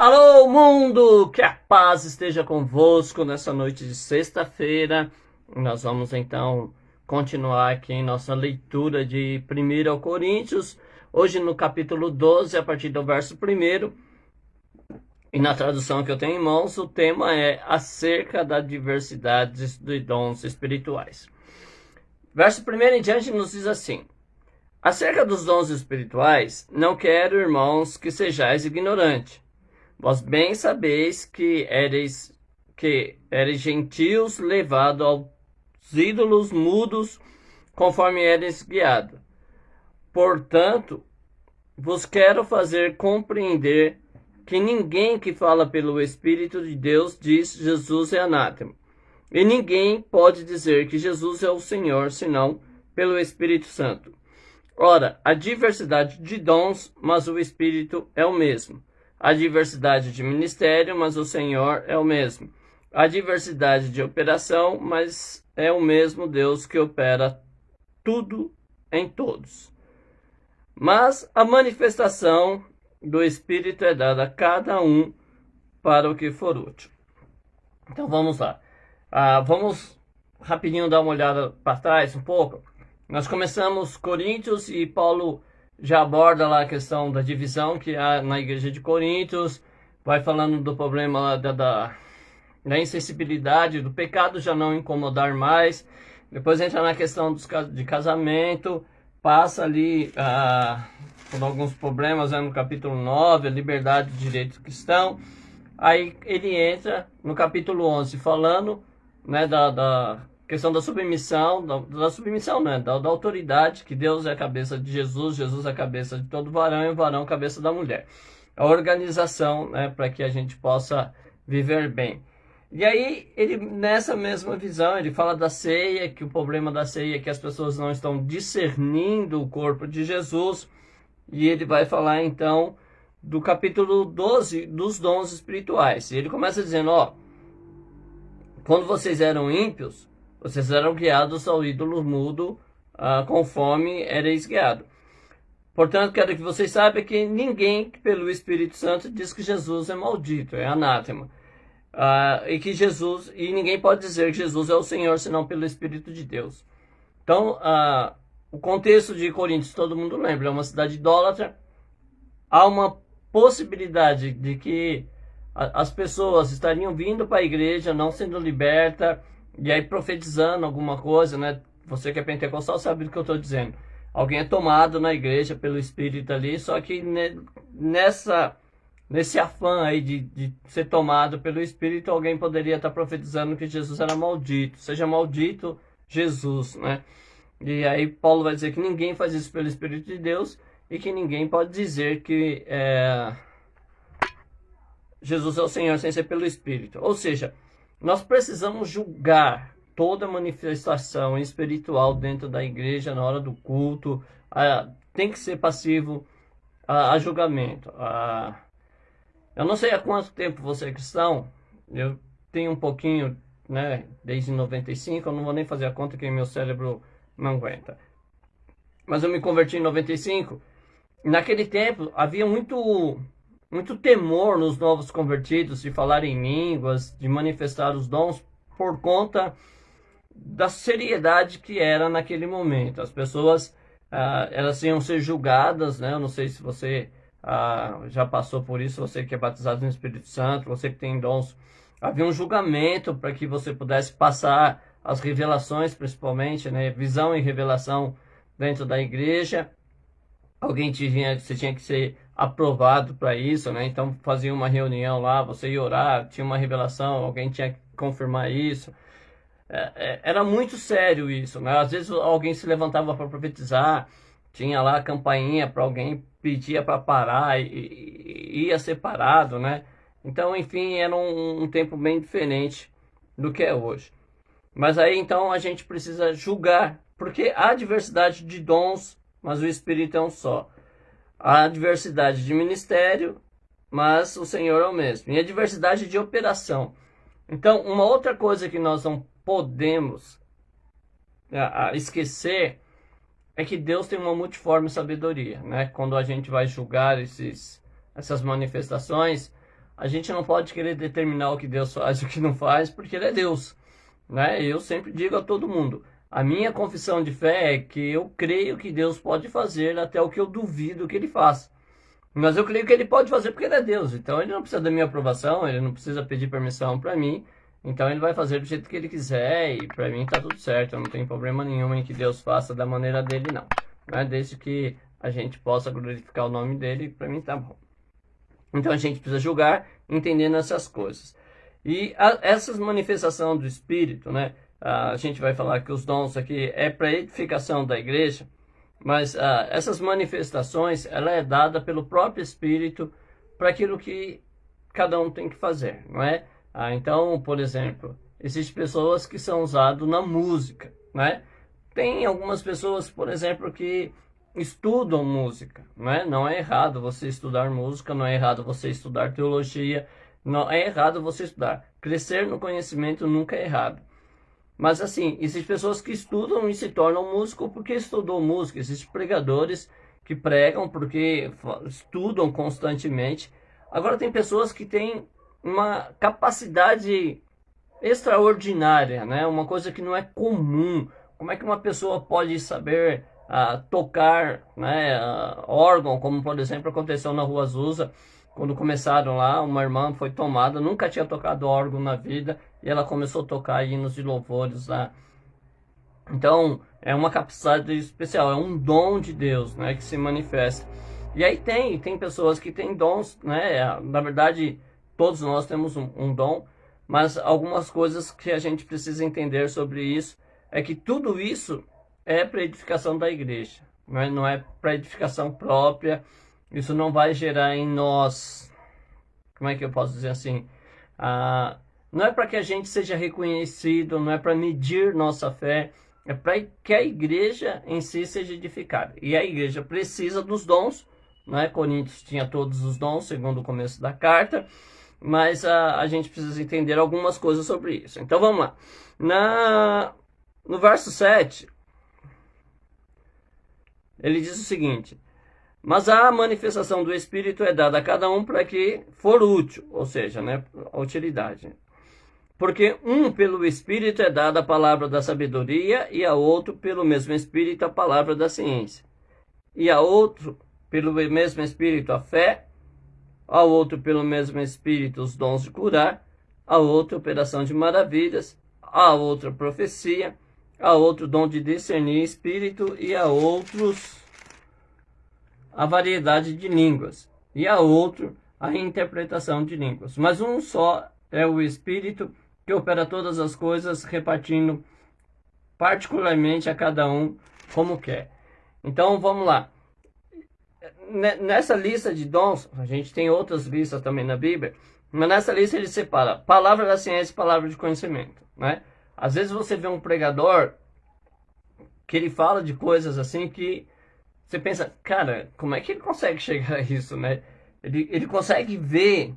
Alô, mundo! Que a paz esteja convosco nessa noite de sexta-feira. Nós vamos então continuar aqui em nossa leitura de 1 Coríntios, hoje no capítulo 12, a partir do verso 1. E na tradução que eu tenho em mãos, o tema é acerca da diversidade de dons espirituais. Verso 1 em diante nos diz assim: acerca dos dons espirituais, não quero, irmãos, que sejais ignorantes. Vós bem sabeis que eres gentios levados aos ídolos mudos, conforme eres guiado. Portanto, vos quero fazer compreender que ninguém que fala pelo Espírito de Deus diz Jesus é anátema. E ninguém pode dizer que Jesus é o Senhor, senão pelo Espírito Santo. Ora, há diversidade de dons, mas o Espírito é o mesmo. Há diversidade de ministério, mas o Senhor é o mesmo. Há diversidade de operação, mas é o mesmo Deus que opera tudo em todos. Mas a manifestação do Espírito é dada a cada um para o que for útil. Então vamos lá. Vamos rapidinho dar uma olhada para trás um pouco. Nós começamos Coríntios e Paulo já aborda lá a questão da divisão que há na igreja de Coríntios, vai falando do problema lá da insensibilidade, do pecado já não incomodar mais. Depois entra na questão de casamento, passa ali por alguns problemas no capítulo 9, a liberdade de direito cristão. Aí ele entra no capítulo 11 falando, né, da questão da submissão, da autoridade, que Deus é a cabeça de Jesus, Jesus é a cabeça de todo varão e o varão a cabeça da mulher. A organização, né, para que a gente possa viver bem. E aí, ele, nessa mesma visão, ele fala da ceia, que o problema da ceia é que as pessoas não estão discernindo o corpo de Jesus. E ele vai falar, então, do capítulo 12, dos dons espirituais. E ele começa dizendo, quando vocês eram ímpios, vocês eram guiados ao ídolo mudo, conforme ereis guiados. Portanto, quero que vocês saibam que ninguém, pelo Espírito Santo, diz que Jesus é maldito, é anátema. E ninguém pode dizer que Jesus é o Senhor, senão pelo Espírito de Deus. Então, o contexto de Coríntios, todo mundo lembra, é uma cidade idólatra. Há uma possibilidade de que as pessoas estariam vindo para a igreja, não sendo libertas, e aí profetizando alguma coisa, né? Você que é pentecostal sabe do que eu estou dizendo. Alguém é tomado na igreja pelo Espírito ali, só que nesse afã aí de ser tomado pelo Espírito, alguém poderia estar profetizando que Jesus era maldito. Seja maldito Jesus, né? E aí Paulo vai dizer que ninguém faz isso pelo Espírito de Deus e que ninguém pode dizer que Jesus é o Senhor sem ser pelo Espírito. Ou seja, nós precisamos julgar toda manifestação espiritual dentro da igreja na hora do culto. Tem que ser passivo a julgamento. Eu não sei há quanto tempo você é cristão. Eu tenho um pouquinho, né, desde 95. Eu não vou nem fazer a conta que meu cérebro não aguenta. Mas eu me converti em 95. Naquele tempo havia muito temor nos novos convertidos de falar em línguas, de manifestar os dons, por conta da seriedade que era naquele momento. As pessoas, elas iam ser julgadas, né? Eu não sei se você já passou por isso, você que é batizado no Espírito Santo, você que tem dons. Havia um julgamento para que você pudesse passar as revelações, principalmente, né? Visão e revelação dentro da igreja. Você tinha que ser aprovado para isso, né? Então fazia uma reunião lá, você ia orar, tinha uma revelação, alguém tinha que confirmar isso. Era muito sério isso, né? Às vezes alguém se levantava para profetizar, tinha lá a campainha para alguém, pedia para parar e ia ser parado, né? Então, enfim, era um tempo bem diferente do que é hoje. Mas aí então a gente precisa julgar, porque há diversidade de dons, mas o Espírito é um só. Há diversidade de ministério, mas o Senhor é o mesmo. E a diversidade de operação. Então, uma outra coisa que nós não podemos esquecer é que Deus tem uma multiforme sabedoria, né? Quando a gente vai julgar essas manifestações, a gente não pode querer determinar o que Deus faz e o que não faz, porque Ele é Deus, né? Eu sempre digo a todo mundo, a minha confissão de fé é que eu creio que Deus pode fazer até o que eu duvido que Ele faça. Mas eu creio que Ele pode fazer porque Ele é Deus, então Ele não precisa da minha aprovação, Ele não precisa pedir permissão para mim, então Ele vai fazer do jeito que Ele quiser e para mim tá tudo certo, eu não tenho problema nenhum em que Deus faça da maneira dele não, né? Desde que a gente possa glorificar o nome dele, para mim tá bom. Então a gente precisa julgar entendendo essas coisas. E essas manifestações do Espírito, né? A gente vai falar que os dons aqui é para edificação da igreja, mas essas manifestações, ela é dada pelo próprio Espírito para aquilo que cada um tem que fazer, não é? Então, por exemplo, existem pessoas que são usadas na música, né? Tem algumas pessoas, por exemplo, que estudam música, né? Não é errado você estudar música, não é errado você estudar teologia, não é errado você estudar. Crescer no conhecimento nunca é errado. Mas assim, existem pessoas que estudam e se tornam músicos porque estudou música. Existem pregadores que pregam porque estudam constantemente. Agora tem pessoas que têm uma capacidade extraordinária, né? Uma coisa que não é comum. Como é que uma pessoa pode saber tocar, né, órgão, como por exemplo aconteceu na Rua Azusa, quando começaram lá, uma irmã foi tomada, nunca tinha tocado órgão na vida, e ela começou a tocar hinos de louvores lá. Então, é uma capacidade especial, é um dom de Deus, né, que se manifesta. E aí tem pessoas que têm dons, né, na verdade, todos nós temos um dom, mas algumas coisas que a gente precisa entender sobre isso, é que tudo isso é para edificação da igreja, não é para edificação própria. Isso não vai gerar em nós, como é que eu posso dizer assim, não é para que a gente seja reconhecido, não é para medir nossa fé, é para que a igreja em si seja edificada. E a igreja precisa dos dons, né? Coríntios tinha todos os dons, segundo o começo da carta, mas a gente precisa entender algumas coisas sobre isso. Então vamos lá. No verso 7, ele diz o seguinte: mas a manifestação do Espírito é dada a cada um para que for útil, ou seja, né, a utilidade. Porque pelo Espírito é dada a palavra da sabedoria, e a outro, pelo mesmo Espírito, a palavra da ciência. E a outro, pelo mesmo Espírito, a fé, a outro, pelo mesmo Espírito, os dons de curar, a outro, operação de maravilhas, a outra, profecia, a outro, dom de discernir espírito, e a outros, a variedade de línguas, e a outro, a interpretação de línguas. Mas um só é o Espírito, que opera todas as coisas, repartindo particularmente a cada um como quer. Então vamos lá. Nessa lista de dons, a gente tem outras listas também na Bíblia, mas nessa lista ele separa palavra da ciência e palavra de conhecimento, né? Às vezes você vê um pregador que ele fala de coisas assim que você pensa, cara, como é que ele consegue chegar a isso, né? Ele consegue ver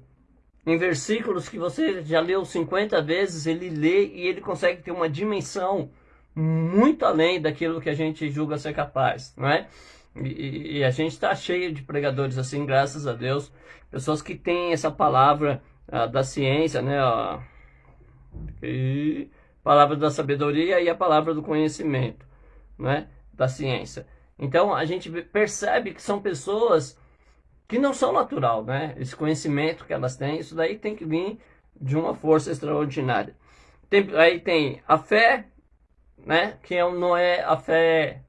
em versículos que você já leu 50 vezes, ele lê e ele consegue ter uma dimensão muito além daquilo que a gente julga ser capaz, não é? E a gente está cheio de pregadores assim, graças a Deus, pessoas que têm essa palavra da ciência, né? E palavra da sabedoria e a palavra do conhecimento, né? Da ciência. Então a gente percebe que são pessoas que não são natural, né? Esse conhecimento que elas têm, isso daí tem que vir de uma força extraordinária. Aí tem a fé, né? Que não é a fé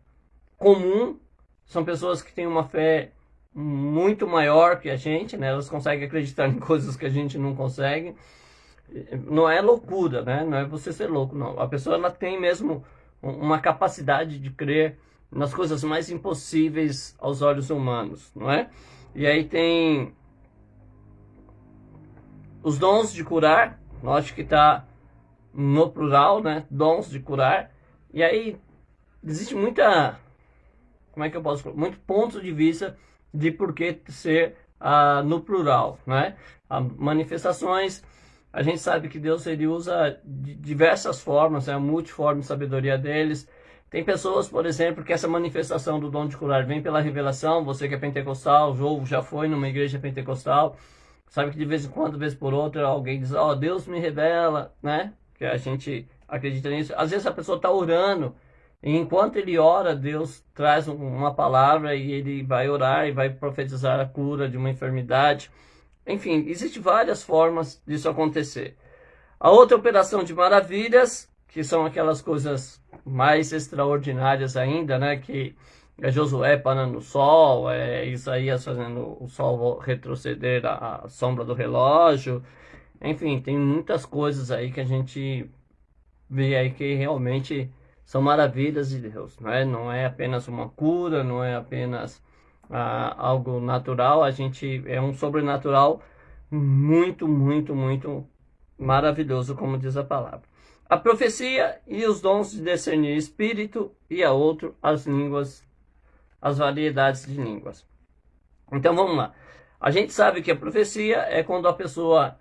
comum. São pessoas que têm uma fé muito maior que a gente, né? Elas conseguem acreditar em coisas que a gente não consegue. Não é loucura, né? Não é você ser louco, não. A pessoa ela tem mesmo uma capacidade de crer nas coisas mais impossíveis aos olhos humanos, não é? E aí tem os dons de curar, lógico que está no plural, né? Dons de curar. E aí existe muita, como é que eu posso falar? Muito ponto de vista de por que ser no plural, né? Manifestações, a gente sabe que Deus ele usa de diversas formas, é a multiforme sabedoria deles. Tem pessoas, por exemplo, que essa manifestação do dom de curar vem pela revelação. Você que é pentecostal, já foi numa igreja pentecostal, Sabe que de vez em quando, vez por outra, alguém diz, ó, Deus me revela, né? Que a gente acredita nisso. Às vezes a pessoa está orando, e enquanto ele ora, Deus traz uma palavra e ele vai orar e vai profetizar a cura de uma enfermidade. Enfim, existem várias formas disso acontecer. A outra operação de maravilhas, que são aquelas coisas mais extraordinárias ainda, né? Que é Josué parando o sol, é Isaías fazendo o sol retroceder à sombra do relógio. Enfim, tem muitas coisas aí que a gente vê aí que realmente são maravilhas de Deus, né? Não é apenas uma cura, não é apenas algo natural, a gente é um sobrenatural muito, muito, muito maravilhoso, como diz a palavra. A profecia e os dons de discernir espírito, e a outro, as línguas, as variedades de línguas. Então vamos lá. A gente sabe que a profecia é quando a pessoa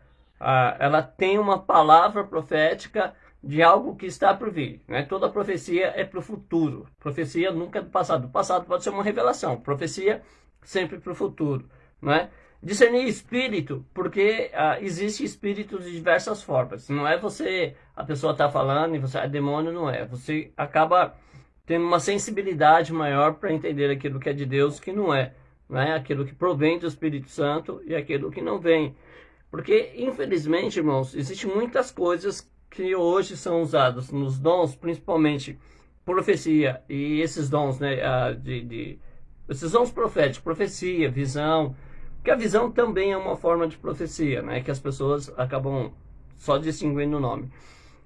ela tem uma palavra profética de algo que está por vir, né? Toda profecia é para o futuro. Profecia nunca é do passado. O passado pode ser uma revelação. Profecia sempre para o futuro, né? Discernir espírito, porque existe espíritos de diversas formas. Não é a pessoa está falando e você é demônio, não é. Você acaba tendo uma sensibilidade maior para entender aquilo que é de Deus, que não é, né? Aquilo que provém do Espírito Santo e aquilo que não vem. Porque, infelizmente, irmãos, existem muitas coisas que hoje são usadas nos dons, principalmente profecia e esses dons, né, esses dons proféticos, profecia, visão, que a visão também é uma forma de profecia, né, que as pessoas acabam só distinguindo o nome.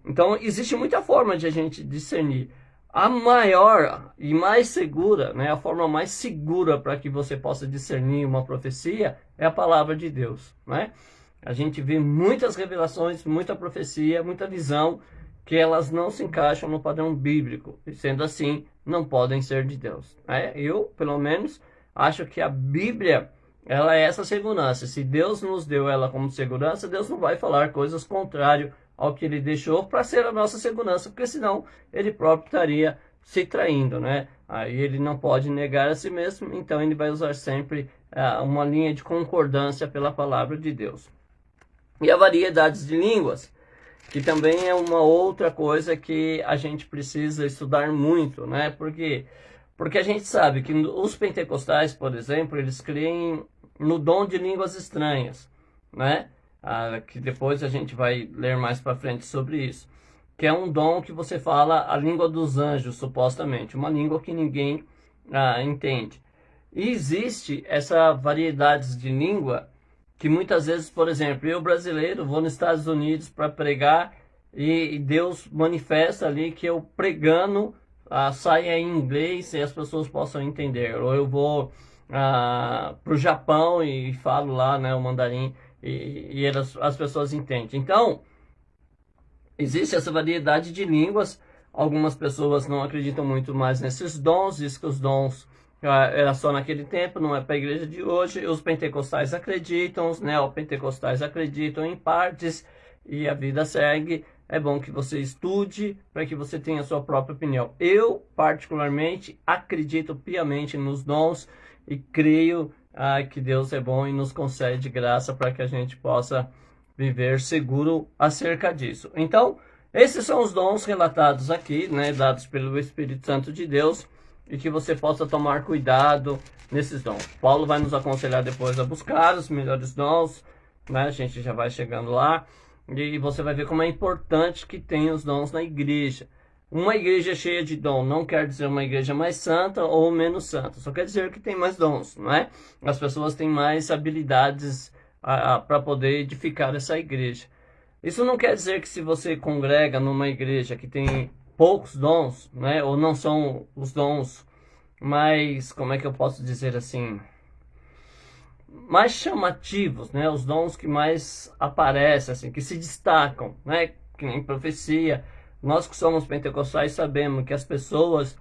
Então, existe muita forma de a gente discernir. A maior e mais segura, né, a forma mais segura para que você possa discernir uma profecia é a palavra de Deus, né? A gente vê muitas revelações, muita profecia, muita visão, que elas não se encaixam no padrão bíblico. E sendo assim, não podem ser de Deus, né? Eu, pelo menos, acho que a Bíblia, ela é essa segurança. Se Deus nos deu ela como segurança, Deus não vai falar coisas contrárias ao que Ele deixou para ser a nossa segurança, porque senão Ele próprio estaria se traindo, né? Aí Ele não pode negar a si mesmo, então Ele vai usar sempre uma linha de concordância pela palavra de Deus. E a variedade de línguas, que também é uma outra coisa que a gente precisa estudar muito, né? Porque a gente sabe que os pentecostais, por exemplo, eles creem no dom de línguas estranhas, né? Que depois a gente vai ler mais para frente sobre isso. Que é um dom que você fala a língua dos anjos, supostamente. Uma língua que ninguém entende. E existe essa variedade de língua que muitas vezes, por exemplo, eu brasileiro vou nos Estados Unidos para pregar e Deus manifesta ali que eu pregando saia em inglês e as pessoas possam entender. Ou eu vou para o Japão e falo lá, né, o mandarim e as pessoas entendem. Então, existe essa variedade de línguas. Algumas pessoas não acreditam muito mais nesses dons, diz que os dons era só naquele tempo, não é para a igreja de hoje. Os pentecostais acreditam, os neopentecostais acreditam em partes e a vida segue. É bom que você estude para que você tenha a sua própria opinião. Eu, particularmente, acredito piamente nos dons e creio que Deus é bom e nos concede graça para que a gente possa viver seguro acerca disso. Então, esses são os dons relatados aqui, né, dados pelo Espírito Santo de Deus, e que você possa tomar cuidado nesses dons. Paulo vai nos aconselhar depois a buscar os melhores dons, né? A gente já vai chegando lá, e você vai ver como é importante que tenha os dons na igreja. Uma igreja cheia de dom não quer dizer uma igreja mais santa ou menos santa, só quer dizer que tem mais dons, não é? As pessoas têm mais habilidades para poder edificar essa igreja. Isso não quer dizer que se você congrega numa igreja que tem poucos dons, né, ou não são os dons mais, como é que eu posso dizer assim, mais chamativos, né, os dons que mais aparecem, assim, que se destacam, né, que nem profecia. Nós que somos pentecostais sabemos que as pessoas,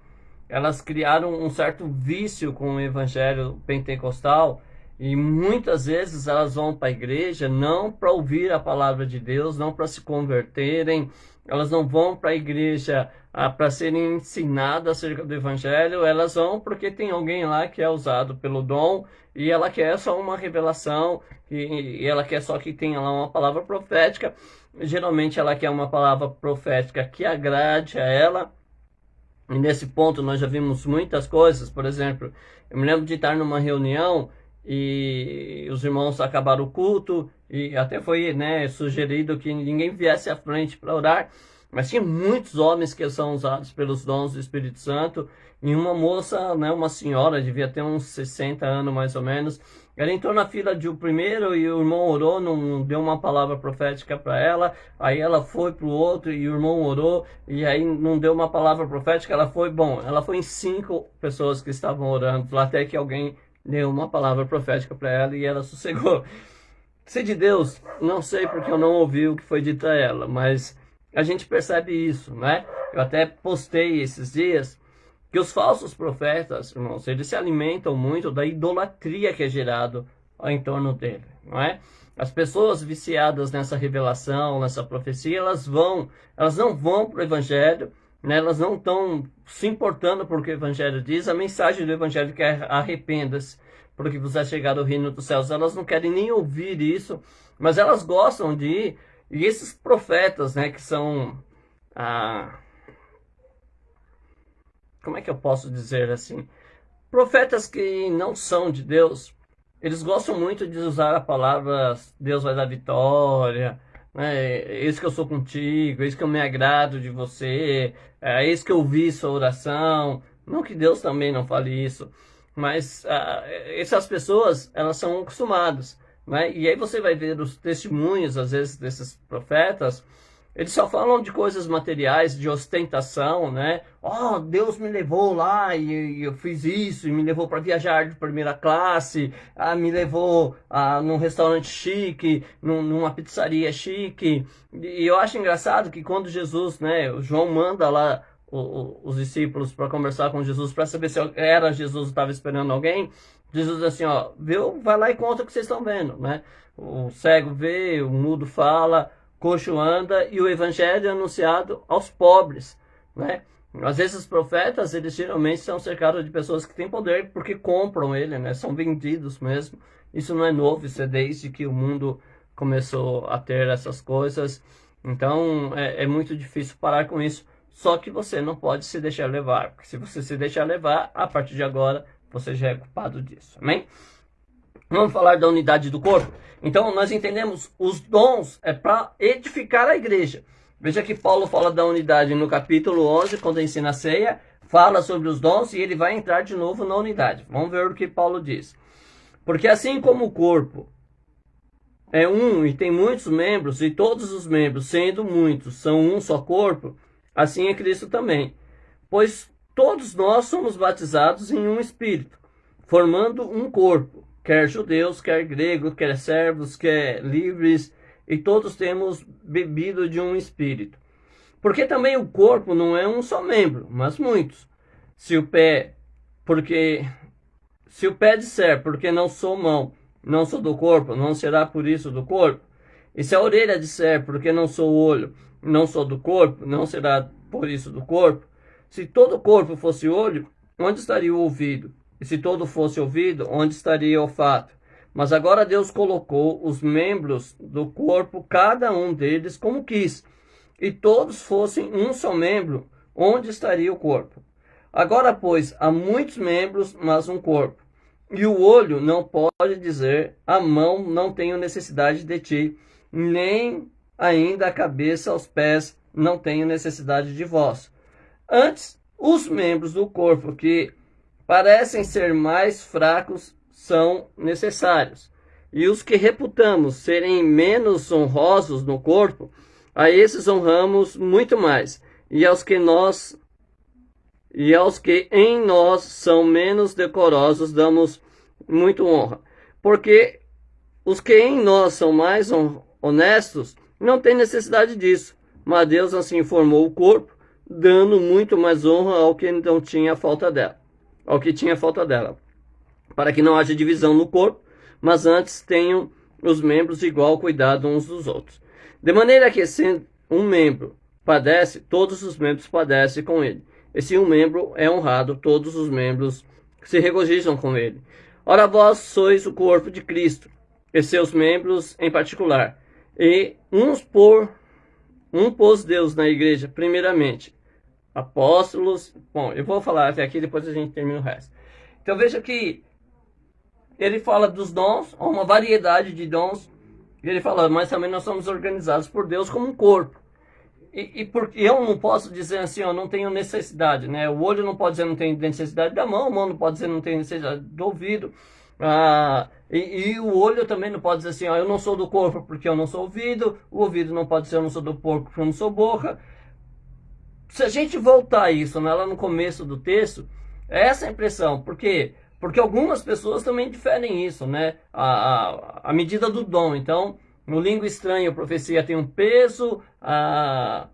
elas criaram um certo vício com o evangelho pentecostal E muitas vezes elas vão para a igreja não para ouvir a palavra de Deus, não para se converterem, elas não vão para a igreja para serem ensinadas acerca do evangelho, elas vão porque tem alguém lá que é usado pelo dom e ela quer só uma revelação, e ela quer só que tenha lá uma palavra profética. Geralmente ela quer uma palavra profética que agrade a ela. E nesse ponto nós já vimos muitas coisas. Por exemplo, eu me lembro de estar numa reunião e os irmãos acabaram o culto e até foi, né, sugerido que ninguém viesse à frente para orar, mas tinha muitos homens que são usados pelos dons do Espírito Santo, e uma moça, né, uma senhora, devia ter uns 60 anos mais ou menos, ela entrou na fila de o primeiro e o irmão orou, não deu uma palavra profética para ela, aí ela foi para o outro e o irmão orou, e aí não deu uma palavra profética, ela foi em 5 pessoas que estavam orando, até que alguém deu uma palavra profética para ela e ela sossegou. Se de Deus, não sei porque eu não ouvi o que foi dito a ela, mas a gente percebe isso, né? Eu até postei esses dias que os falsos profetas, irmãos, eles se alimentam muito da idolatria que é gerado em torno dele, não é? As pessoas viciadas nessa revelação, nessa profecia, elas não vão para o evangelho, né? Elas não estão se importando por o que o evangelho diz. A mensagem do evangelho que é arrependa-se, porque você é chegado ao reino dos céus. Elas não querem nem ouvir isso, mas elas gostam de ir. E esses profetas, né, que são como é que eu posso dizer assim? Profetas que não são de Deus, eles gostam muito de usar a palavra Deus vai dar vitória, né? Eis que eu sou contigo, eis que eu me agrado de você, eis que eu ouvi sua oração. Não que Deus também não fale isso, mas essas pessoas, elas são acostumadas, né? E aí você vai ver os testemunhos, às vezes, desses profetas. Eles só falam de coisas materiais, de ostentação, né? Oh, Deus me levou lá e eu fiz isso, e me levou para viajar de primeira classe, me levou num restaurante chique, numa pizzaria chique. E eu acho engraçado que quando Jesus, né, o João manda lá os discípulos para conversar com Jesus, para saber se era Jesus ou estava esperando alguém, Jesus diz assim, ó, vai lá e conta o que vocês estão vendo, né? O cego vê, o mudo fala, coxo anda, e o evangelho é anunciado aos pobres, né? Às vezes os profetas, eles geralmente são cercados de pessoas que têm poder porque compram ele, né? São vendidos mesmo. Isso não é novo, isso é desde que o mundo começou a ter essas coisas. Então é muito difícil parar com isso. Só que você não pode se deixar levar, porque se você se deixar levar, a partir de agora você já é culpado disso, amém? Vamos falar da unidade do corpo? Então, nós entendemos, os dons é para edificar a igreja. Veja que Paulo fala da unidade no capítulo 11, quando ensina a ceia, fala sobre os dons e ele vai entrar de novo na unidade. Vamos ver o que Paulo diz. Porque assim como o corpo é um e tem muitos membros, e todos os membros, sendo muitos, são um só corpo, assim é Cristo também. Pois todos nós somos batizados em um espírito, formando um corpo. Quer judeus, quer gregos, quer servos, quer livres, e todos temos bebido de um espírito. Porque também o corpo não é um só membro, mas muitos. Se o pé disser, porque não sou mão, não sou do corpo, não será por isso do corpo. E se a orelha disser, porque não sou olho, não sou do corpo, não será por isso do corpo. Se todo o corpo fosse olho, onde estaria o ouvido? E se todo fosse ouvido, onde estaria o olfato? Mas agora Deus colocou os membros do corpo, cada um deles como quis, e todos fossem um só membro, onde estaria o corpo? Agora, pois, há muitos membros, mas um corpo. E o olho não pode dizer, a mão não tenho necessidade de ti, nem ainda a cabeça aos pés não tenho necessidade de vós. Antes, os membros do corpo que parecem ser mais fracos são necessários. E os que reputamos serem menos honrosos no corpo, a esses honramos muito mais. E aos que em nós são menos decorosos damos muito honra. Porque os que em nós são mais honestos não têm necessidade disso. Mas Deus assim formou o corpo, dando muito mais honra ao que não tinha falta dela. Para que não haja divisão no corpo, mas antes tenham os membros igual cuidado uns dos outros. De maneira que, sendo um membro padece, todos os membros padecem com ele. E se um membro é honrado, todos os membros se regozijam com ele. Ora, vós sois o corpo de Cristo, e seus membros em particular. E pôs Deus na igreja, primeiramente, apóstolos. Bom, eu vou falar até aqui, depois a gente termina o resto. Então veja que ele fala dos dons, há uma variedade de dons. Ele fala, mas também nós somos organizados por Deus como um corpo. E porque eu não posso dizer assim, eu não tenho necessidade, né? O olho não pode dizer não tem necessidade da mão, a mão não pode dizer não tem necessidade do ouvido. E o olho também não pode dizer assim, ó, eu não sou do corpo porque eu não sou ouvido. O ouvido não pode dizer eu não sou do corpo porque eu não sou boca. Se a gente voltar a isso, né, lá no começo do texto, é essa a impressão. Por quê? Porque algumas pessoas também diferem isso, né? A medida do dom. Então, no língua estranha, a profecia tem um peso, a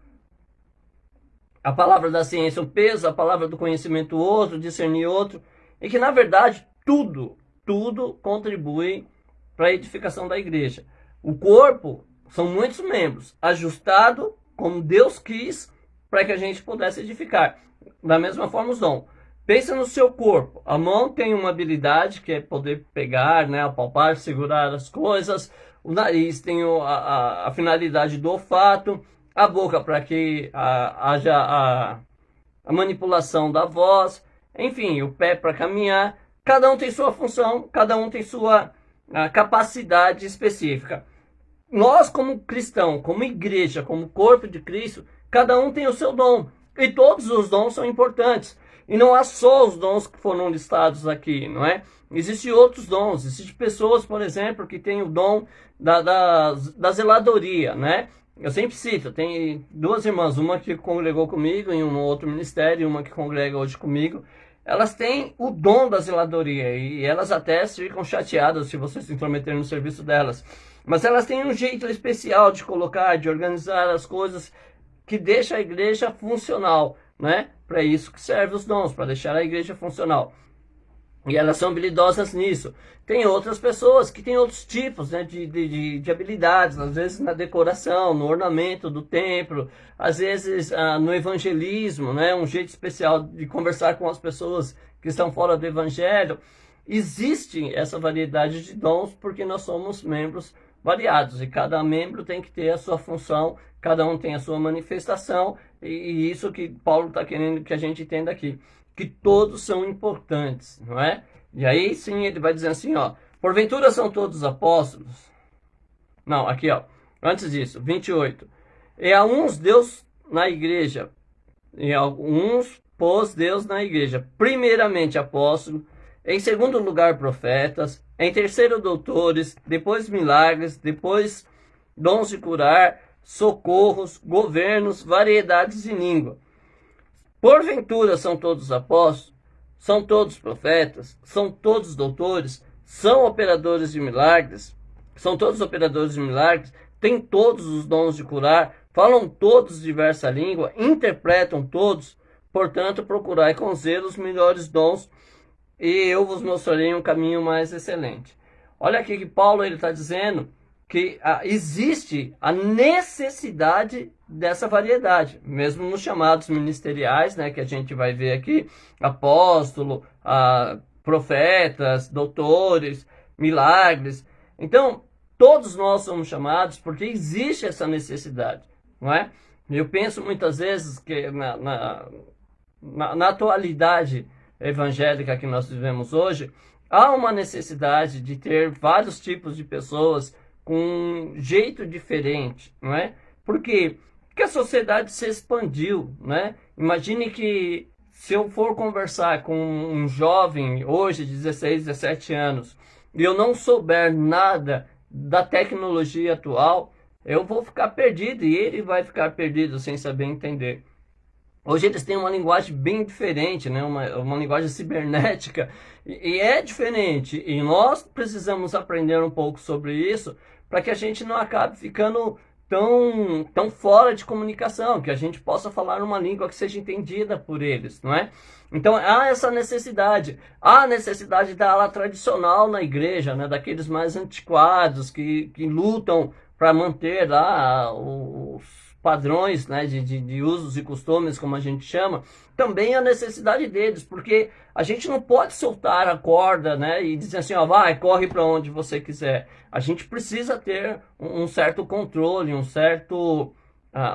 palavra da ciência um peso, a palavra do conhecimento outro, discernir outro. E que, na verdade, tudo contribui para a edificação da igreja. O corpo são muitos membros, ajustado como Deus quis para que a gente pudesse edificar. Da mesma forma, os dons. Pensa no seu corpo. A mão tem uma habilidade que é poder pegar, né, apalpar, segurar as coisas. O nariz tem a finalidade do olfato. A boca para que haja a manipulação da voz. Enfim, o pé para caminhar. Cada um tem sua função, cada um tem sua capacidade específica. Nós, como cristão, como igreja, como corpo de Cristo, cada um tem o seu dom. E todos os dons são importantes. E não há só os dons que foram listados aqui, não é? Existem outros dons. Existem pessoas, por exemplo, que têm o dom da zeladoria, né? Eu sempre cito, tem duas irmãs, uma que congregou comigo em um outro ministério, e uma que congrega hoje comigo. Elas têm o dom da zeladoria e elas até ficam chateadas se você se intrometer no serviço delas. Mas elas têm um jeito especial de colocar, de organizar as coisas que deixa a igreja funcional, né? Para isso que serve os dons, para deixar a igreja funcional. E elas são habilidosas nisso. Tem outras pessoas que têm outros tipos, né, de habilidades, às vezes na decoração, no ornamento do templo, às vezes no evangelismo, né, um jeito especial de conversar com as pessoas que estão fora do evangelho. Existe essa variedade de dons porque nós somos membros variados e cada membro tem que ter a sua função, cada um tem a sua manifestação, e isso que Paulo está querendo que a gente entenda aqui, que todos são importantes, não é? E aí sim ele vai dizer assim, ó, porventura são todos apóstolos? Não, aqui ó, antes disso, 28. E a uns Deus na igreja, e a uns pôs Deus na igreja, primeiramente apóstolos, em segundo lugar profetas, em terceiro doutores, depois milagres, depois dons de curar, socorros, governos, variedades de língua. Porventura são todos apóstolos, são todos profetas, são todos doutores, são operadores de milagres, são todos operadores de milagres, têm todos os dons de curar, falam todos diversa língua, interpretam todos, portanto procurai com zelo os melhores dons, e eu vos mostrarei um caminho mais excelente. Olha aqui que Paulo está dizendo que existe a necessidade dessa variedade, mesmo nos chamados ministeriais, né, que a gente vai ver aqui, apóstolo, profetas, doutores, milagres. Então, todos nós somos chamados porque existe essa necessidade, não é? Eu penso muitas vezes que na atualidade evangélica que nós vivemos hoje, há uma necessidade de ter vários tipos de pessoas com um jeito diferente, não é? Por quê? Porque a sociedade se expandiu, né? Imagine que se eu for conversar com um jovem hoje de 16, 17 anos e eu não souber nada da tecnologia atual, eu vou ficar perdido e ele vai ficar perdido sem saber entender. Hoje eles têm uma linguagem bem diferente, né? uma linguagem cibernética, e é diferente. E nós precisamos aprender um pouco sobre isso para que a gente não acabe ficando tão fora de comunicação, que a gente possa falar uma língua que seja entendida por eles, não é? Então há essa necessidade, há a necessidade da ala tradicional na igreja, né, daqueles mais antiquados que lutam para manter lá os padrões, né, de usos e costumes, como a gente chama, também a necessidade deles, porque a gente não pode soltar a corda, né, e dizer assim, ó, vai, corre para onde você quiser. A gente precisa ter um certo controle, um certo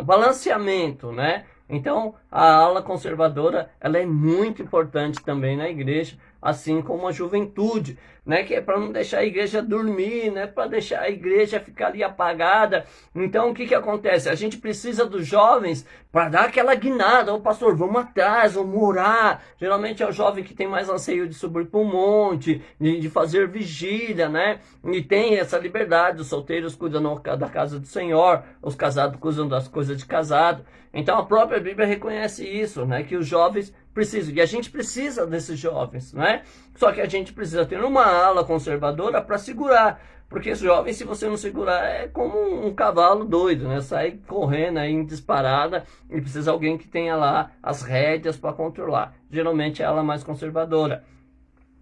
balanceamento, né? Então, a ala conservadora, ela é muito importante também na igreja, assim como a juventude, né? Que é para não deixar a igreja dormir, né? Para deixar a igreja ficar ali apagada. Então, o que acontece? A gente precisa dos jovens para dar aquela guinada. Ô pastor, vamos atrás, vamos orar. Geralmente é o jovem que tem mais anseio de subir para o monte, de fazer vigília, né? E tem essa liberdade. Os solteiros cuidam da casa do Senhor, os casados cuidam das coisas de casado. Então a própria Bíblia reconhece isso, né? Que os jovens precisam, e a gente precisa desses jovens, né? Só que a gente precisa ter uma ala conservadora para segurar, porque os jovens, se você não segurar, é como um cavalo doido, né? Sai correndo aí em disparada e precisa de alguém que tenha lá as rédeas para controlar. Geralmente é a ala mais conservadora.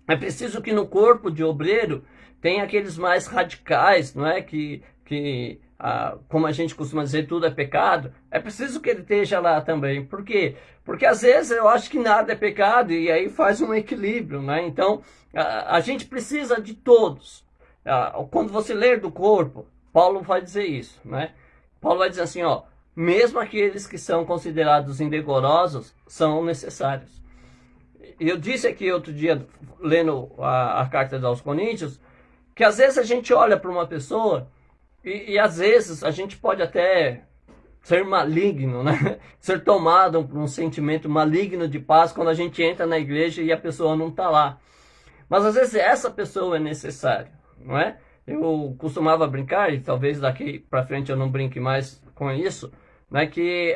É preciso que no corpo de obreiro tenha aqueles mais radicais, não é? Como a gente costuma dizer, tudo é pecado. É preciso que ele esteja lá também. Por quê? Porque às vezes eu acho que nada é pecado e aí faz um equilíbrio, né? Então, a gente precisa de todos. Quando você ler do corpo, Paulo vai dizer isso, né? Paulo vai dizer assim, ó, mesmo aqueles que são considerados indecorosos são necessários. Eu disse aqui outro dia, lendo a carta aos Coríntios, que às vezes a gente olha para uma pessoa e às vezes a gente pode até ser maligno, né? Ser tomado por um sentimento maligno de paz quando a gente entra na igreja e a pessoa não está lá. Mas às vezes essa pessoa é necessária, não é? Eu costumava brincar, e talvez daqui para frente eu não brinque mais com isso, né? Que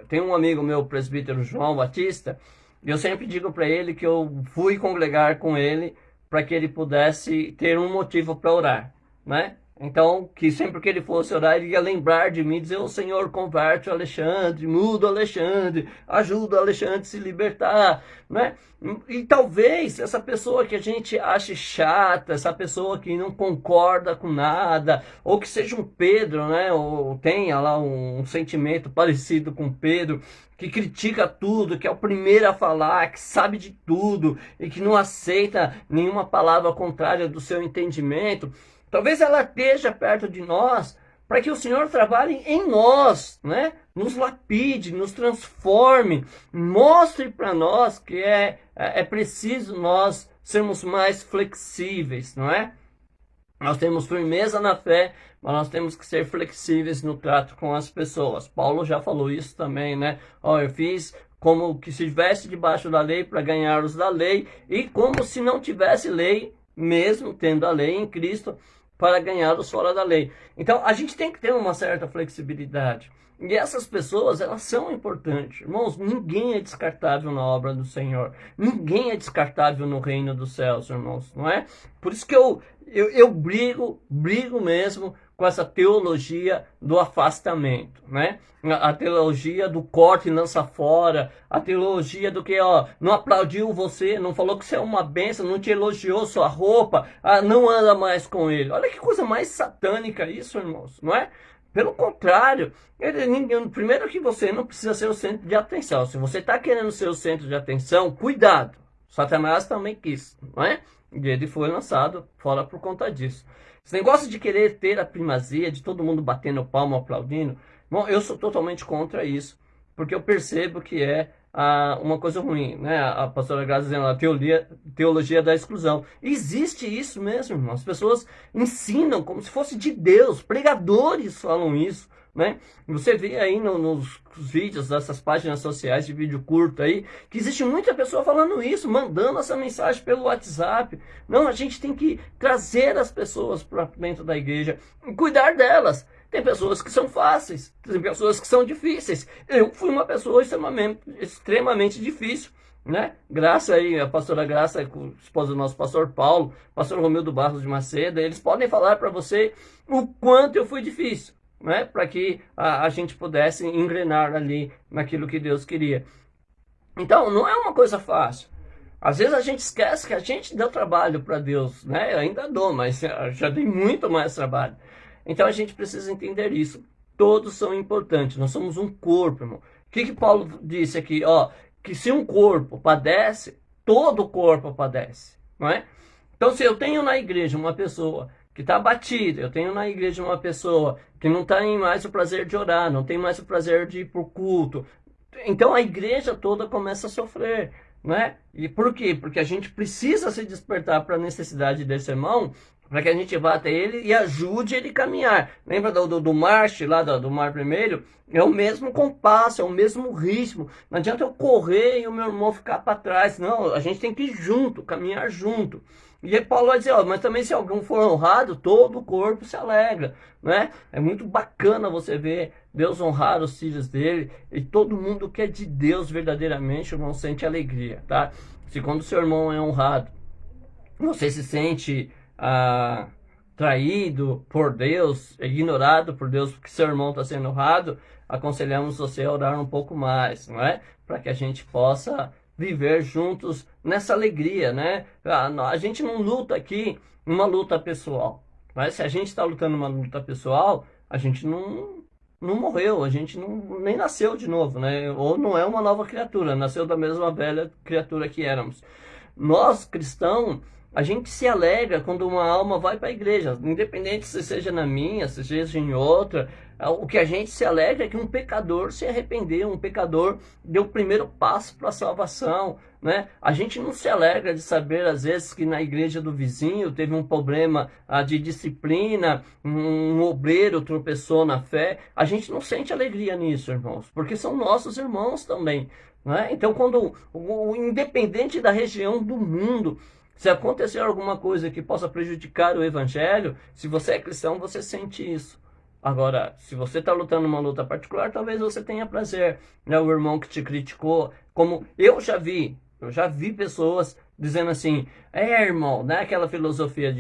tem um amigo meu, o presbítero João Batista, e eu sempre digo para ele que eu fui congregar com ele para que ele pudesse ter um motivo para orar, né? Então, que sempre que ele fosse orar, ele ia lembrar de mim, dizer, ô Senhor, converte o Alexandre, muda o Alexandre, ajuda o Alexandre a se libertar, né? E talvez essa pessoa que a gente ache chata, essa pessoa que não concorda com nada, ou que seja um Pedro, né? Ou tenha lá um sentimento parecido com Pedro, que critica tudo, que é o primeiro a falar, que sabe de tudo, e que não aceita nenhuma palavra contrária do seu entendimento. Talvez ela esteja perto de nós para que o Senhor trabalhe em nós, né? Nos lapide, nos transforme, mostre para nós que é preciso nós sermos mais flexíveis, não é? Nós temos firmeza na fé, mas nós temos que ser flexíveis no trato com as pessoas. Paulo já falou isso também, né? Ó, eu fiz como que se estivesse debaixo da lei para ganhar os da lei, e como se não tivesse lei, mesmo tendo a lei em Cristo, para ganhá-los fora da lei. Então, a gente tem que ter uma certa flexibilidade. E essas pessoas, elas são importantes. Irmãos, ninguém é descartável na obra do Senhor. Ninguém é descartável no reino dos céus, irmãos, não é? Por isso que eu brigo mesmo com essa teologia do afastamento, né? A teologia do corte e lança fora, a teologia do que, ó, não aplaudiu você, não falou que você é uma bênção, não te elogiou sua roupa, não anda mais com ele. Olha que coisa mais satânica isso, irmãos, não é? Pelo contrário, primeiro que você não precisa ser o centro de atenção. Se você está querendo ser o centro de atenção, cuidado. Satanás também quis, não é? E ele foi lançado fora por conta disso. Esse negócio de querer ter a primazia, de todo mundo batendo palma, aplaudindo, bom, eu sou totalmente contra isso, porque eu percebo que é uma coisa ruim, né? A pastora Graça dizendo a teologia da exclusão. Existe isso mesmo, irmão. As pessoas ensinam como se fosse de Deus, pregadores falam isso, né? Você vê aí nos vídeos dessas páginas sociais de vídeo curto aí, que existe muita pessoa falando isso, mandando essa mensagem pelo WhatsApp. Não, a gente tem que trazer as pessoas para dentro da igreja e cuidar delas. Tem pessoas que são fáceis, tem pessoas que são difíceis. Eu fui uma pessoa extremamente difícil, né? Graça aí, a pastora Graça, esposa do nosso pastor Paulo, pastor Romildo Barros de Macedo, eles podem falar para você o quanto eu fui difícil. né, para que a gente pudesse engrenar ali naquilo que Deus queria. Então, não é uma coisa fácil. Às vezes a gente esquece que a gente deu trabalho para Deus, né? Eu ainda dou, mas já dei muito mais trabalho. Então a gente precisa entender isso. Todos são importantes. Nós somos um corpo, irmão. O que Paulo disse aqui? Ó, que se um corpo padece, todo o corpo padece, não é? Então, se eu tenho na igreja uma pessoa que está abatida, eu tenho na igreja uma pessoa que não tem mais o prazer de orar, não tem mais o prazer de ir para o culto, então a igreja toda começa a sofrer, né? E por quê? Porque a gente precisa se despertar para a necessidade desse irmão, para que a gente vá até ele e ajude ele a caminhar. Lembra do marche lá, do Mar Vermelho? É o mesmo compasso, é o mesmo ritmo. Não adianta eu correr e o meu irmão ficar para trás. Não, a gente tem que ir junto, caminhar junto. E aí Paulo vai dizer, ó, mas também se alguém for honrado, todo o corpo se alegra, né? É muito bacana você ver Deus honrar os filhos dele, e todo mundo que é de Deus verdadeiramente, irmão, sente alegria, tá? Se quando o seu irmão é honrado, você se sente traído por Deus, ignorado por Deus, porque seu irmão está sendo honrado, aconselhamos você a orar um pouco mais, não é? Para que a gente possa viver juntos nessa alegria, né? A gente não luta aqui uma luta pessoal, mas se a gente está lutando uma luta pessoal, a gente não morreu, a gente nem nasceu de novo, né? Ou não é uma nova criatura, nasceu da mesma velha criatura que éramos. Nós, cristãos, a gente se alegra quando uma alma vai para a igreja, independente se seja na minha, se seja em outra. O que a gente se alegra é que um pecador se arrependeu, um pecador deu o primeiro passo para a salvação, né? A gente não se alegra de saber, às vezes, que na igreja do vizinho teve um problema de disciplina, um obreiro tropeçou na fé. A gente não sente alegria nisso, irmãos, porque são nossos irmãos também, né? Então, quando independente da região do mundo, se acontecer alguma coisa que possa prejudicar o evangelho, se você é cristão, você sente isso. Agora, se você está lutando uma luta particular, talvez você tenha prazer, né? O irmão que te criticou, como eu já vi pessoas dizendo assim, irmão, né? Aquela filosofia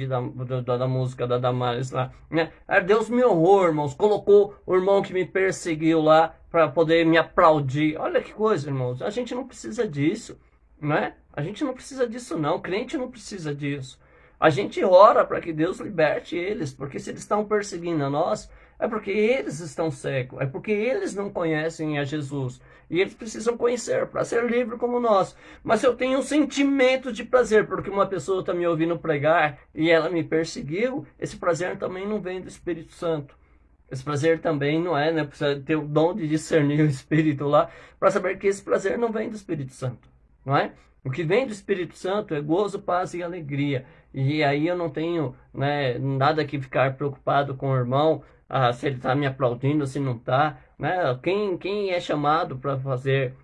da música da Damares lá, né? Deus me honrou, irmãos, colocou o irmão que me perseguiu lá para poder me aplaudir. Olha que coisa, irmãos, a gente não precisa disso, né? A gente não precisa disso não, crente não precisa disso. A gente ora para que Deus liberte eles, porque se eles estão perseguindo a nós, é porque eles estão cegos, é porque eles não conhecem a Jesus. E eles precisam conhecer para ser livre como nós. Mas se eu tenho um sentimento de prazer, porque uma pessoa está me ouvindo pregar e ela me perseguiu, esse prazer também não vem do Espírito Santo. Esse prazer também não é, né? Precisa ter o dom de discernir o Espírito lá, para saber que esse prazer não vem do Espírito Santo, não é? O que vem do Espírito Santo é gozo, paz e alegria. E aí eu não tenho, né, nada que ficar preocupado com o irmão, se ele está me aplaudindo, se não está, né? Quem é chamado para fazer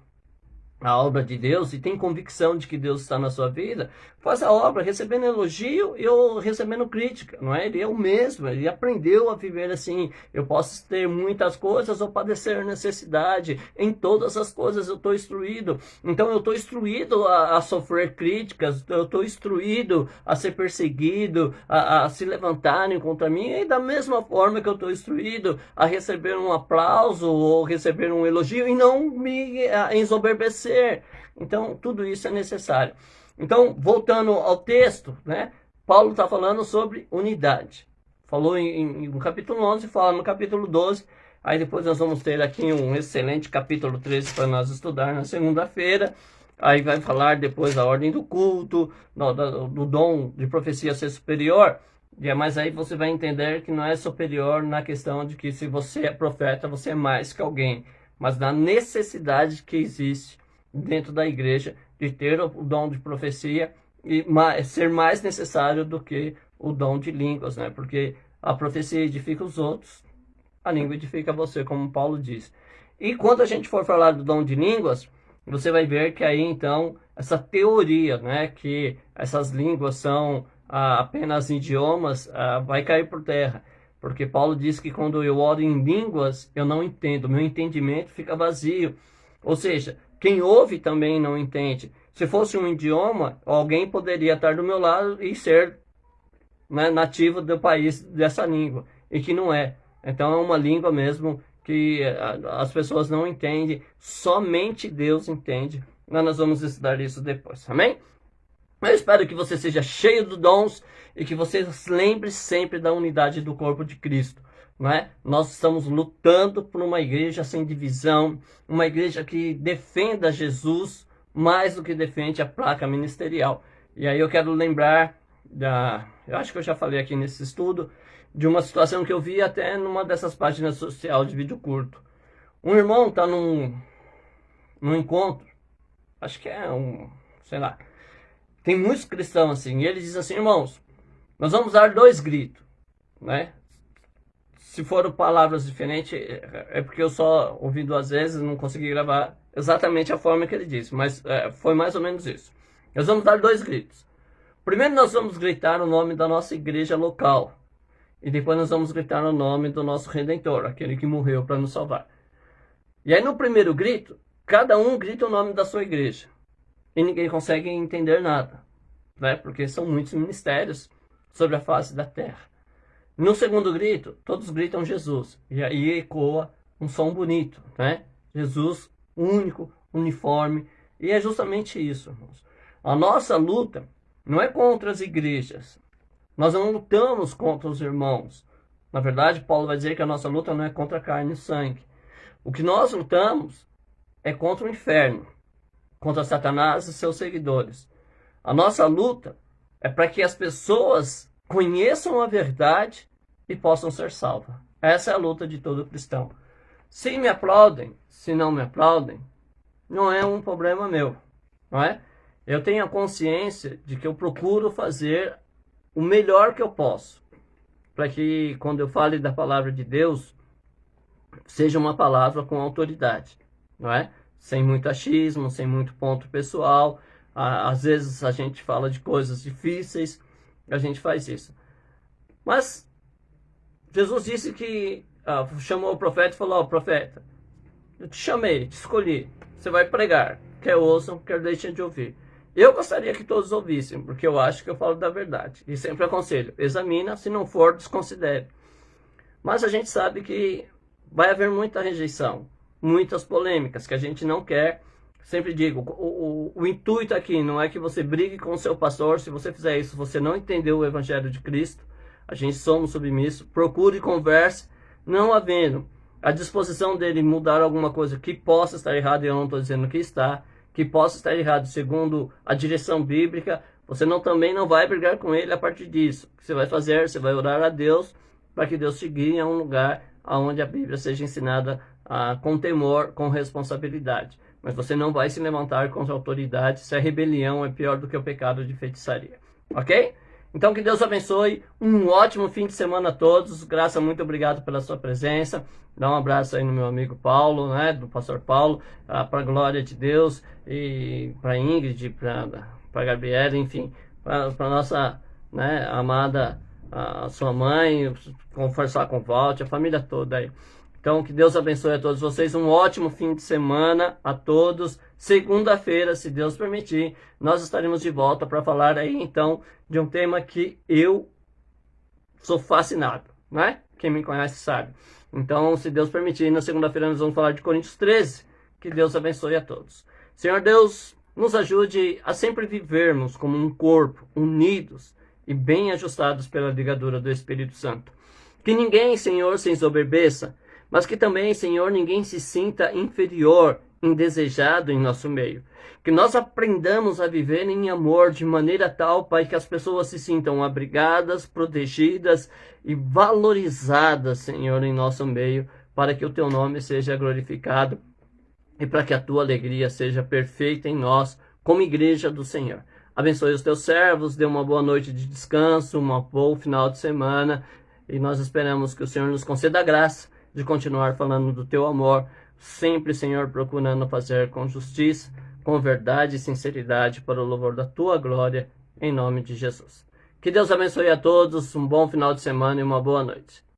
a obra de Deus e tem convicção de que Deus está na sua vida, faz a obra recebendo elogio e ou recebendo crítica, não é? Ele é o mesmo, ele aprendeu a viver assim. Eu posso ter muitas coisas ou padecer necessidade, em todas as coisas eu estou instruído. Então eu estou instruído a sofrer críticas, eu estou instruído a ser perseguido, a se levantarem contra mim, e da mesma forma que eu estou instruído a receber um aplauso ou receber um elogio e não me ensoberbecer. Então, tudo isso é necessário. Então, voltando ao texto, né? Paulo está falando sobre unidade. Falou no capítulo 11, fala no capítulo 12. Aí depois nós vamos ter aqui um excelente capítulo 13 para nós estudar na segunda-feira. Aí vai falar depois da ordem do culto, do dom de profecia ser superior. Mas aí você vai entender que não é superior na questão de que se você é profeta, você é mais que alguém. Mas na necessidade que existe dentro da igreja de ter o dom de profecia e ser mais necessário do que o dom de línguas, né? Porque a profecia edifica os outros, a língua edifica você, como Paulo diz. E quando a gente for falar do dom de línguas, você vai ver que aí então essa teoria, né, que essas línguas são apenas idiomas, vai cair por terra. Porque Paulo diz que quando eu oro em línguas, eu não entendo, meu entendimento fica vazio. Ou seja, quem ouve também não entende. Se fosse um idioma, alguém poderia estar do meu lado e ser, né, nativo do país dessa língua. E que não é. Então é uma língua mesmo que as pessoas não entendem, somente Deus entende. Mas nós vamos estudar isso depois, amém? Eu espero que você seja cheio de dons e que você lembre sempre da unidade do corpo de Cristo. Não é? Nós estamos lutando por uma igreja sem divisão, uma igreja que defenda Jesus mais do que defende a placa ministerial. E aí eu quero lembrar, eu acho que eu já falei aqui nesse estudo, de uma situação que eu vi até numa dessas páginas sociais de vídeo curto. Um irmão está num encontro, acho que é sei lá, tem muitos cristãos assim, e ele diz assim: irmãos, nós vamos dar 2 gritos, né? Se foram palavras diferentes, é porque eu só ouvi 2 vezes e não consegui gravar exatamente a forma que ele disse, mas foi mais ou menos isso. Nós vamos dar 2 gritos. Primeiro nós vamos gritar o nome da nossa igreja local, e depois nós vamos gritar o nome do nosso Redentor, aquele que morreu para nos salvar. E aí no primeiro grito, cada um grita o nome da sua igreja. E ninguém consegue entender nada, né? Porque são muitos ministérios sobre a face da terra. No segundo grito, todos gritam Jesus. E aí ecoa um som bonito, né? Jesus único, uniforme. E é justamente isso, irmãos. A nossa luta não é contra as igrejas. Nós não lutamos contra os irmãos. Na verdade, Paulo vai dizer que a nossa luta não é contra a carne e sangue. O que nós lutamos é contra o inferno, contra Satanás e seus seguidores. A nossa luta é para que as pessoas conheçam a verdade e possam ser salvas. Essa é a luta de todo cristão. Se me aplaudem, se não me aplaudem, não é um problema meu, não é? Eu tenho a consciência de que eu procuro fazer o melhor que eu posso, para que quando eu fale da palavra de Deus, seja uma palavra com autoridade, não é? Sem muito achismo, sem muito ponto pessoal. Às vezes a gente fala de coisas difíceis, a gente faz isso. Mas Jesus disse que chamou o profeta e falou: profeta, eu te chamei, te escolhi, você vai pregar, quer ouçam, quer deixem de ouvir. Eu gostaria que todos ouvissem, porque eu acho que eu falo da verdade. E sempre aconselho, examina, se não for, desconsidere. Mas a gente sabe que vai haver muita rejeição, muitas polêmicas que a gente não quer. Sempre digo, o intuito aqui não é que você brigue com o seu pastor. Se você fizer isso, você não entendeu o Evangelho de Cristo. A gente somos submissos. Procure e converse, não havendo a disposição dele mudar alguma coisa que possa estar errado, e eu não estou dizendo que está, que possa estar errado segundo a direção bíblica. Você também não vai brigar com ele a partir disso. O que você vai fazer? Você vai orar a Deus para que Deus te guie a um lugar onde a Bíblia seja ensinada com temor, com responsabilidade. Mas você não vai se levantar contra a autoridade. Se a rebelião é pior do que o pecado de feitiçaria. Ok? Então que Deus abençoe. Um ótimo fim de semana a todos. Graça, muito obrigado pela sua presença. Dá um abraço aí no meu amigo Paulo, né? Do pastor Paulo. Para a glória de Deus. E para Ingrid, para Gabriela, enfim. Para nossa, né, amada a sua mãe. Conversar com o Walt, a família toda aí. Então, que Deus abençoe a todos vocês. Um ótimo fim de semana a todos. Segunda-feira, se Deus permitir, nós estaremos de volta para falar aí, então, de um tema que eu sou fascinado, né? Quem me conhece sabe. Então, se Deus permitir, na segunda-feira nós vamos falar de Coríntios 13. Que Deus abençoe a todos. Senhor Deus, nos ajude a sempre vivermos como um corpo, unidos e bem ajustados pela ligadura do Espírito Santo. Que ninguém, Senhor, se ensoberbeça, mas que também, Senhor, ninguém se sinta inferior, indesejado em nosso meio. Que nós aprendamos a viver em amor de maneira tal, Pai, que as pessoas se sintam abrigadas, protegidas e valorizadas, Senhor, em nosso meio, para que o Teu nome seja glorificado e para que a Tua alegria seja perfeita em nós, como igreja do Senhor. Abençoe os Teus servos, dê uma boa noite de descanso, um bom final de semana, e nós esperamos que o Senhor nos conceda a graça de continuar falando do Teu amor, sempre, Senhor, procurando fazer com justiça, com verdade e sinceridade, para o louvor da Tua glória, em nome de Jesus. Que Deus abençoe a todos, um bom final de semana e uma boa noite.